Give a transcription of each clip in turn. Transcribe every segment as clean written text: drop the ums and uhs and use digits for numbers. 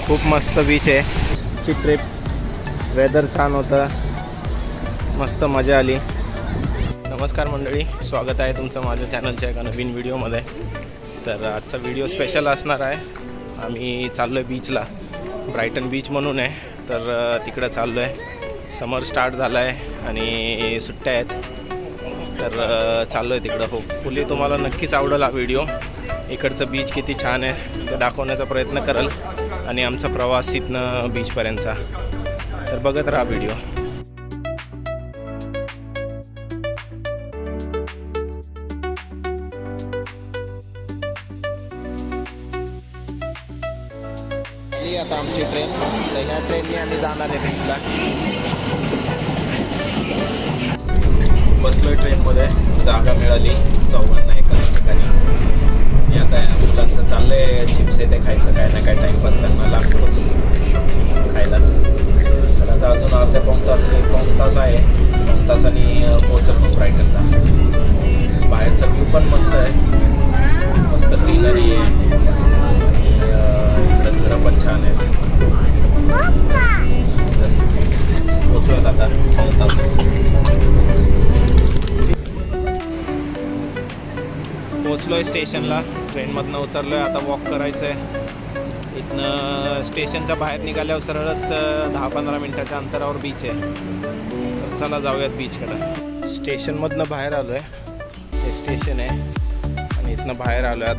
खूप मस्त बीच आहे. ची ट्रिप, वेदर छान होतं, मस्त मजा आली. नमस्कार मंडळी, स्वागत आहे तुमचं माझ्या चॅनलच्या एका नवीन व्हिडिओमध्ये. तर आजचा व्हिडिओ स्पेशल असणार आहे. आम्ही चाललो आहे बीचला, ब्रायटन बीच म्हणून आहे. तर तिकडं चाललो आहे. समर स्टार्ट झाला आहे आणि सुट्ट्या आहेत. तर चाललो आहे तिकडं. होपफुली तुम्हाला नक्कीच आवडेल हा व्हिडिओ. इकडचं बीच किती छान आहे ते दाखवण्याचा प्रयत्न करेल आणि आमचा प्रवास इथनं बीचपर्यंतचा. तर बघत राहा व्हिडिओ. आता आमची ट्रेन, तर ह्या ट्रेनने आम्ही जाणार आहे बीचला. बसलोय ट्रेनमध्ये, जागा मिळाली चौघांना एकाच ठिकाणी. मी आता मुलांचं चाललंय चिप्स आहे ते खायचं, काय ना काय टाईमपास त्यांना लागतोच खायला. तर आता अजून अर्ध्या पाऊण तास आहे. 2 तासांनी पोहोचलो ब्रायटनला. बाहेरचा व्ह्यू पण मस्त आहे, मस्त ग्रीनरी आहे. इकडं घरं पण छान आहे. पोचलोय आता 2 तास. पोचलोय स्टेशनला, ट्रेनमधनं उतरलोय. आता वॉक करायचं आहे. इथनं स्टेशनच्या बाहेर निघाल्यावर सरळच 10-15 मिनटाच्या अंतरावर बीच आहे. तर चला जाऊयात बीचकडं. स्टेशनमधनं बाहेर आलो आहे, हे स्टेशन आहे आणि इथनं बाहेर आलो आहे.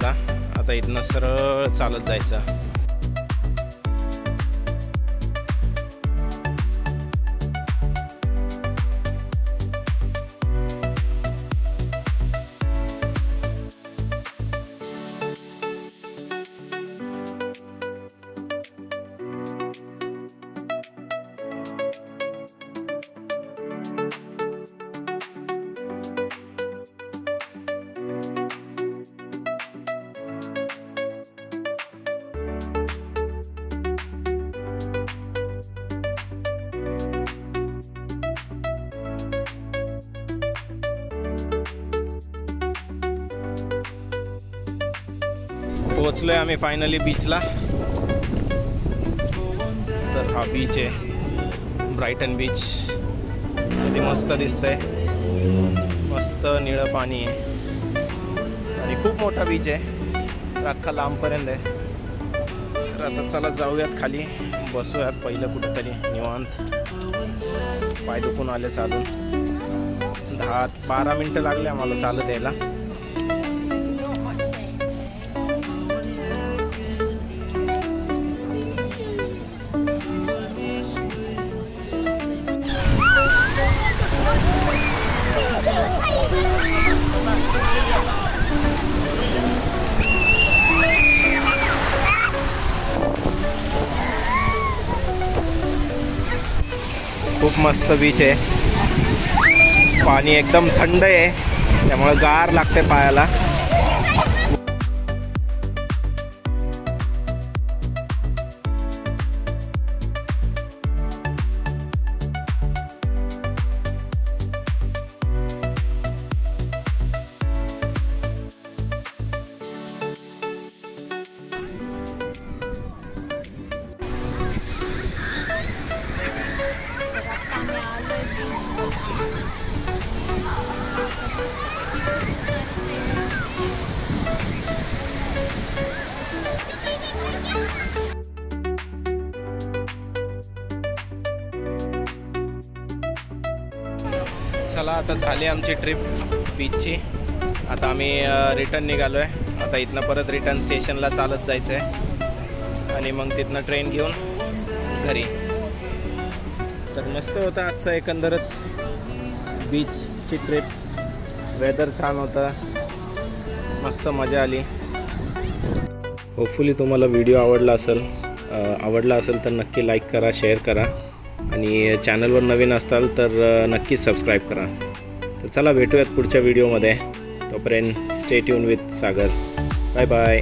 आता इथनं सरळ चालत जायचं. पोचलोय आम्ही फायनली बीचला. तर हा बीच आहे, ब्रायटन बीच. किती मस्त दिसतंय, मस्त निळं पाणी आहे आणि खूप मोठा बीच आहे, अख्खा लांबपर्यंत आहे. तर आता चला जाऊयात खाली, बसूयात पहिलं कुठेतरी निवांत. पाय दुखून आले चालून. 10-12 मिनटं लागले आम्हाला चालत यायला. खूप मस्त बीच आहे, पाणी एकदम थंड आहे, त्यामुळे गार लागते पायाला. चला आता झाली आमची ट्रिप बीचची. आता आम्ही रिटर्न निघालो आहे. आता इथनं परत रिटर्न स्टेशनला चालत जायचं आहे आणि मग तिथनं ट्रेन घेऊन घरी. तर मस्त होता आजचा एकंदरच बीचची ट्रिप. वेदर छान होतं, मस्त मजा आली. होपफुली तुम्हाला व्हिडिओ आवडला असेल तर नक्की लाईक करा, शेअर करा आणि चॅनलवर नवीन असाल तर नक्कीच सबस्क्राईब करा. तर चला भेटूयात पुढच्या व्हिडिओमध्ये. तोपर्यंत stay tune with Sagar. Bye bye.